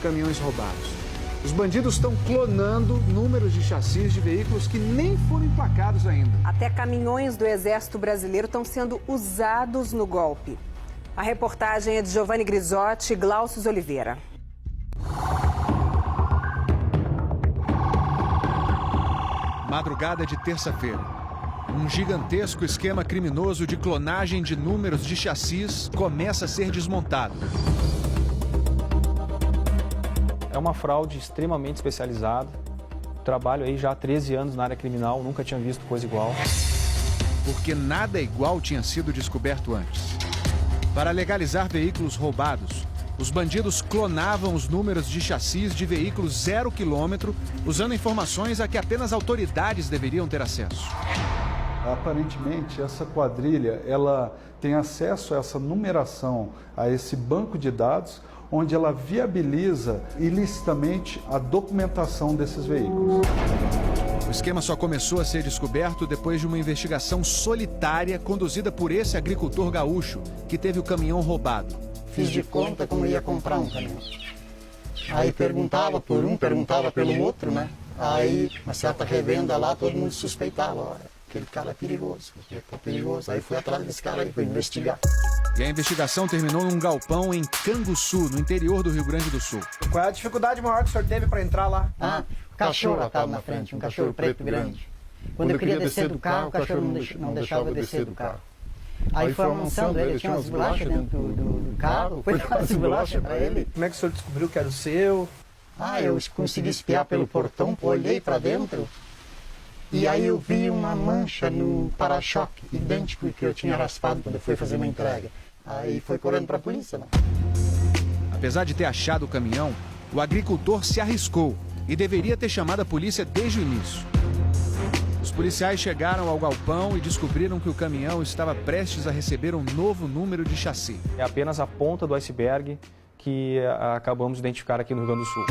caminhões roubados. Os bandidos estão clonando números de chassis de veículos que nem foram emplacados ainda. Até caminhões do Exército Brasileiro estão sendo usados no golpe. A reportagem é de Giovanni Grisotti e Glaucius Oliveira. Madrugada de terça-feira. Um gigantesco esquema criminoso de clonagem de números de chassis começa a ser desmontado. É uma fraude extremamente especializada. Trabalho aí já há 13 anos na área criminal, nunca tinha visto coisa igual. Porque nada igual tinha sido descoberto antes. Para legalizar veículos roubados, os bandidos clonavam os números de chassis de veículos 0 quilômetro, usando informações a que apenas autoridades deveriam ter acesso. Aparentemente, essa quadrilha ela tem acesso a essa numeração, a esse banco de dados, onde ela viabiliza ilicitamente a documentação desses veículos. O esquema só começou a ser descoberto depois de uma investigação solitária conduzida por esse agricultor gaúcho que teve o caminhão roubado. Fiz de conta como ia comprar um caminhão. Aí perguntava por um, perguntava pelo outro, né? Aí, uma certa revenda lá, todo mundo suspeitava. Olha, aquele cara é perigoso, perigoso. Aí fui atrás desse cara aí, fui investigar. E a investigação terminou num galpão em Canguçu, no interior do Rio Grande do Sul. Qual é a dificuldade maior que o senhor teve para entrar lá? Cachorro estava na frente, um cachorro preto grande. Quando eu queria descer do carro, o cachorro não deixava eu descer do carro. Aí foi amansando ele, tinha umas bolachas dentro do carro, foi dar umas bolachas para ele. Como é que o senhor descobriu que era o seu? Eu consegui espiar pelo portão, olhei para dentro e aí eu vi uma mancha no para-choque, idêntico que eu tinha raspado quando eu fui fazer uma entrega. Aí foi correndo para a polícia, né? Apesar de ter achado o caminhão, o agricultor se arriscou e deveria ter chamado a polícia desde o início. Os policiais chegaram ao galpão e descobriram que o caminhão estava prestes a receber um novo número de chassi. É apenas a ponta do iceberg que acabamos de identificar aqui no Rio Grande do Sul.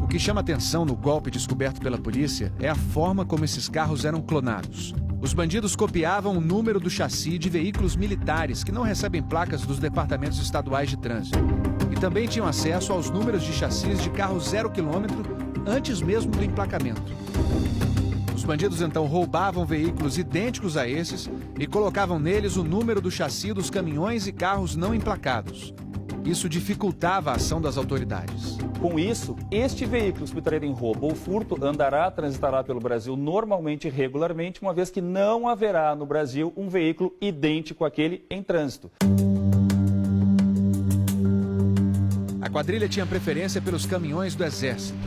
O que chama atenção no golpe descoberto pela polícia é a forma como esses carros eram clonados. Os bandidos copiavam o número do chassi de veículos militares que não recebem placas dos departamentos estaduais de trânsito. E também tinham acesso aos números de chassis de carros 0 quilômetro antes mesmo do emplacamento. Os bandidos então roubavam veículos idênticos a esses e colocavam neles o número do chassi dos caminhões e carros não emplacados. Isso dificultava a ação das autoridades. Com isso, este veículo subtraído em roubo ou furto transitará pelo Brasil normalmente e regularmente, uma vez que não haverá no Brasil um veículo idêntico àquele em trânsito. A quadrilha tinha preferência pelos caminhões do Exército.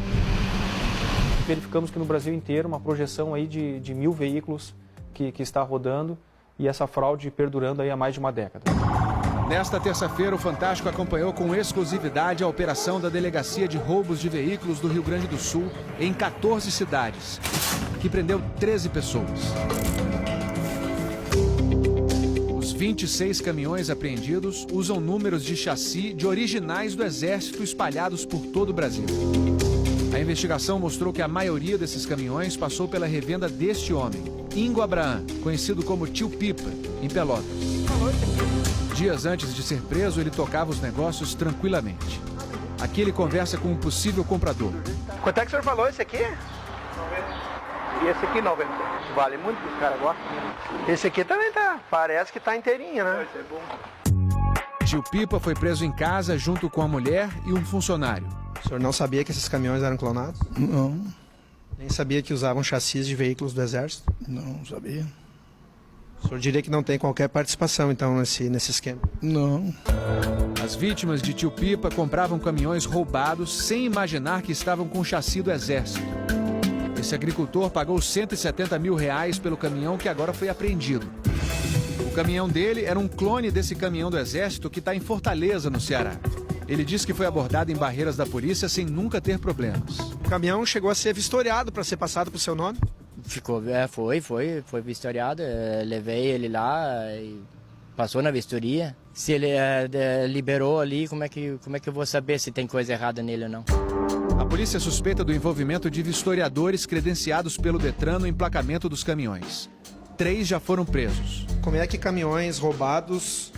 Verificamos que no Brasil inteiro uma projeção aí de 1.000 veículos que está rodando e essa fraude perdurando aí há mais de uma década. Nesta terça-feira, o Fantástico acompanhou com exclusividade a operação da Delegacia de Roubos de Veículos do Rio Grande do Sul em 14 cidades, que prendeu 13 pessoas. Os 26 caminhões apreendidos usam números de chassi de originais do Exército espalhados por todo o Brasil. A investigação mostrou que a maioria desses caminhões passou pela revenda deste homem, Ingo Abraham, conhecido como Tio Pipa, em Pelotas. Dias antes de ser preso, ele tocava os negócios tranquilamente. Aqui ele conversa com um possível comprador. Quanto é que o senhor falou esse aqui? 90. E esse aqui 90. Vale muito, os caras gostam. Esse aqui também tá, parece que tá inteirinho, né? Esse é bom. Tio Pipa foi preso em casa junto com a mulher e um funcionário. O senhor não sabia que esses caminhões eram clonados? Não. Nem sabia que usavam chassis de veículos do Exército? Não sabia. O senhor diria que não tem qualquer participação, então, nesse esquema? Não. As vítimas de Tio Pipa compravam caminhões roubados sem imaginar que estavam com o chassi do Exército. Esse agricultor pagou R$170 mil pelo caminhão que agora foi apreendido. O caminhão dele era um clone desse caminhão do Exército que está em Fortaleza, no Ceará. Ele disse que foi abordado em barreiras da polícia sem nunca ter problemas. O caminhão chegou a ser vistoriado para ser passado para o seu nome? Foi vistoriado. Levei ele lá e passou na vistoria. Se ele liberou ali, como é que eu vou saber se tem coisa errada nele ou não? A polícia suspeita do envolvimento de vistoriadores credenciados pelo Detran no emplacamento dos caminhões. 3 já foram presos. Como é que caminhões roubados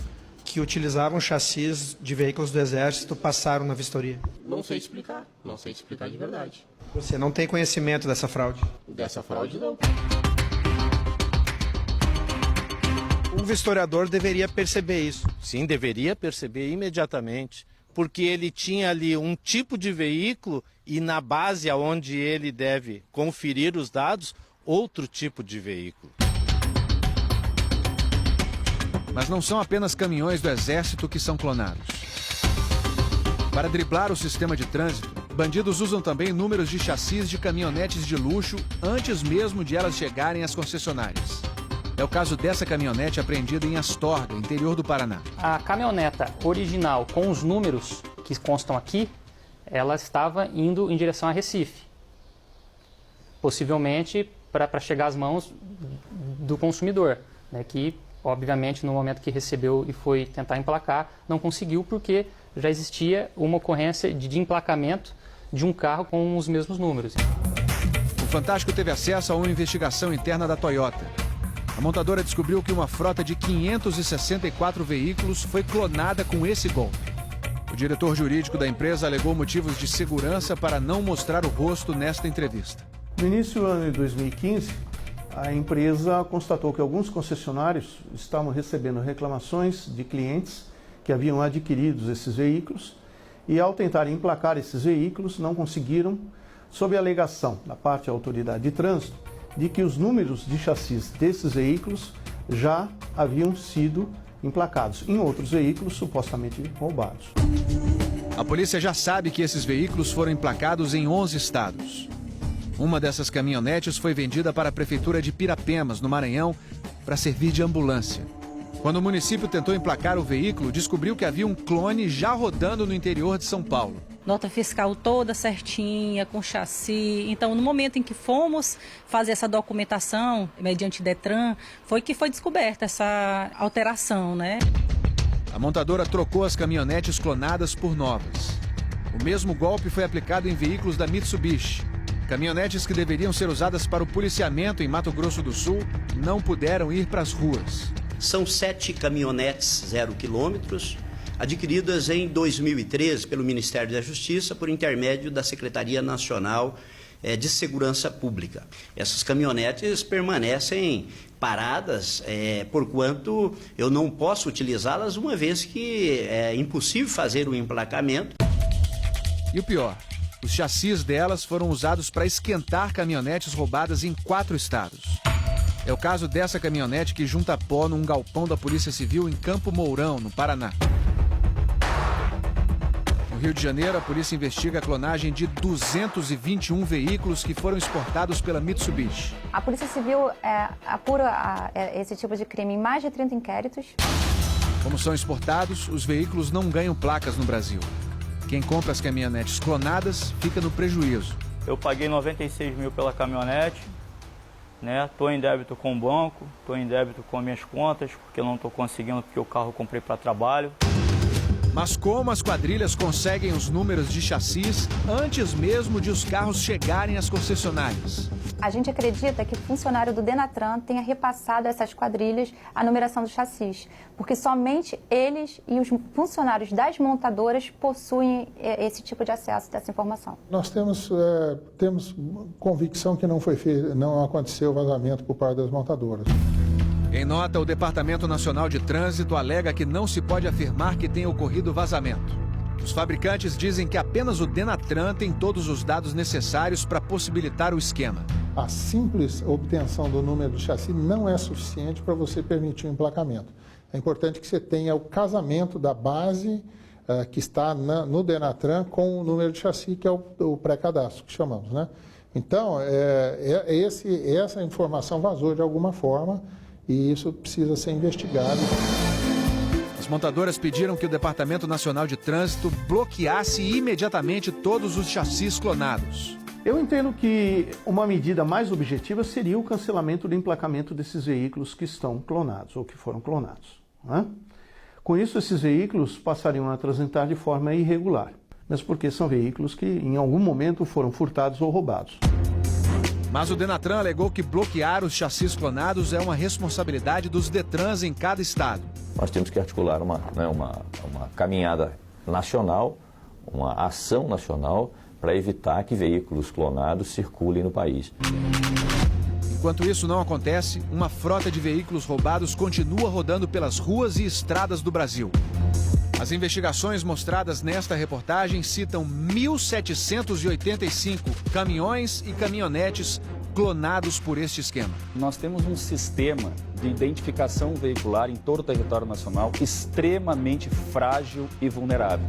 que utilizavam chassis de veículos do Exército passaram na vistoria? Não sei explicar de verdade. Você não tem conhecimento dessa fraude? Dessa fraude, não. Um vistoriador deveria perceber isso. Sim, deveria perceber imediatamente, porque ele tinha ali um tipo de veículo e na base aonde ele deve conferir os dados, outro tipo de veículo. Mas não são apenas caminhões do Exército que são clonados. Para driblar o sistema de trânsito, bandidos usam também números de chassis de caminhonetes de luxo antes mesmo de elas chegarem às concessionárias. É o caso dessa caminhonete apreendida em Astorga, interior do Paraná. A caminhoneta original com os números que constam aqui, ela estava indo em direção a Recife. Possivelmente para chegar às mãos do consumidor, né, que obviamente no momento que recebeu e foi tentar emplacar, não conseguiu porque já existia uma ocorrência de emplacamento de um carro com os mesmos números. O Fantástico teve acesso a uma investigação interna da Toyota. A montadora descobriu que uma frota de 564 veículos foi clonada com esse golpe. O diretor jurídico da empresa alegou motivos de segurança para não mostrar o rosto nesta entrevista. No início do ano de 2015, a empresa constatou que alguns concessionários estavam recebendo reclamações de clientes que haviam adquirido esses veículos e, ao tentar emplacar esses veículos, não conseguiram, sob a alegação da parte da autoridade de trânsito, de que os números de chassis desses veículos já haviam sido emplacados em outros veículos supostamente roubados. A polícia já sabe que esses veículos foram emplacados em 11 estados. Uma dessas caminhonetes foi vendida para a prefeitura de Pirapemas, no Maranhão, para servir de ambulância. Quando o município tentou emplacar o veículo, descobriu que havia um clone já rodando no interior de São Paulo. Nota fiscal toda certinha, com chassi. Então, no momento em que fomos fazer essa documentação, mediante Detran, foi que foi descoberta essa alteração, né? A montadora trocou as caminhonetes clonadas por novas. O mesmo golpe foi aplicado em veículos da Mitsubishi. Caminhonetes que deveriam ser usadas para o policiamento em Mato Grosso do Sul não puderam ir para as ruas. São 7 caminhonetes 0 quilômetros, adquiridas em 2013 pelo Ministério da Justiça por intermédio da Secretaria Nacional de Segurança Pública. Essas caminhonetes permanecem paradas, porquanto eu não posso utilizá-las, uma vez que é impossível fazer o emplacamento. E o pior, os chassis delas foram usados para esquentar caminhonetes roubadas em 4 estados. É o caso dessa caminhonete que junta pó num galpão da Polícia Civil em Campo Mourão, no Paraná. No Rio de Janeiro, a polícia investiga a clonagem de 221 veículos que foram exportados pela Mitsubishi. A Polícia Civil apura esse tipo de crime em mais de 30 inquéritos. Como são exportados, os veículos não ganham placas no Brasil. Quem compra as caminhonetes clonadas fica no prejuízo. Eu paguei 96 mil pela caminhonete, né? Estou em débito com o banco, estou em débito com as minhas contas, porque eu não estou conseguindo, porque o carro eu comprei para trabalho. Mas como as quadrilhas conseguem os números de chassis antes mesmo de os carros chegarem às concessionárias? A gente acredita que o funcionário do Denatran tenha repassado a essas quadrilhas a numeração dos chassis, porque somente eles e os funcionários das montadoras possuem esse tipo de acesso dessa informação. Nós temos convicção que não aconteceu vazamento por parte das montadoras. Em nota, o Departamento Nacional de Trânsito alega que não se pode afirmar que tenha ocorrido vazamento. Os fabricantes dizem que apenas o Denatran tem todos os dados necessários para possibilitar o esquema. A simples obtenção do número do chassi não é suficiente para você permitir o emplacamento. É importante que você tenha o casamento da base que está no Denatran com o número de chassi, que é o pré-cadastro, que chamamos, né? Então, essa informação vazou de alguma forma e isso precisa ser investigado. As montadoras pediram que o Departamento Nacional de Trânsito bloqueasse imediatamente todos os chassis clonados. Eu entendo que uma medida mais objetiva seria o cancelamento do emplacamento desses veículos que estão clonados ou que foram clonados, né? Com isso, esses veículos passariam a transitar de forma irregular, mesmo porque são veículos que em algum momento foram furtados ou roubados. Mas o Denatran alegou que bloquear os chassis clonados é uma responsabilidade dos Detrans em cada estado. nós temos que articular uma caminhada nacional, uma ação nacional para evitar que veículos clonados circulem no país. Enquanto isso não acontece, uma frota de veículos roubados continua rodando pelas ruas e estradas do Brasil. As investigações mostradas nesta reportagem citam 1.785 caminhões e caminhonetes clonados por este esquema. Nós temos um sistema de identificação veicular em todo o território nacional extremamente frágil e vulnerável.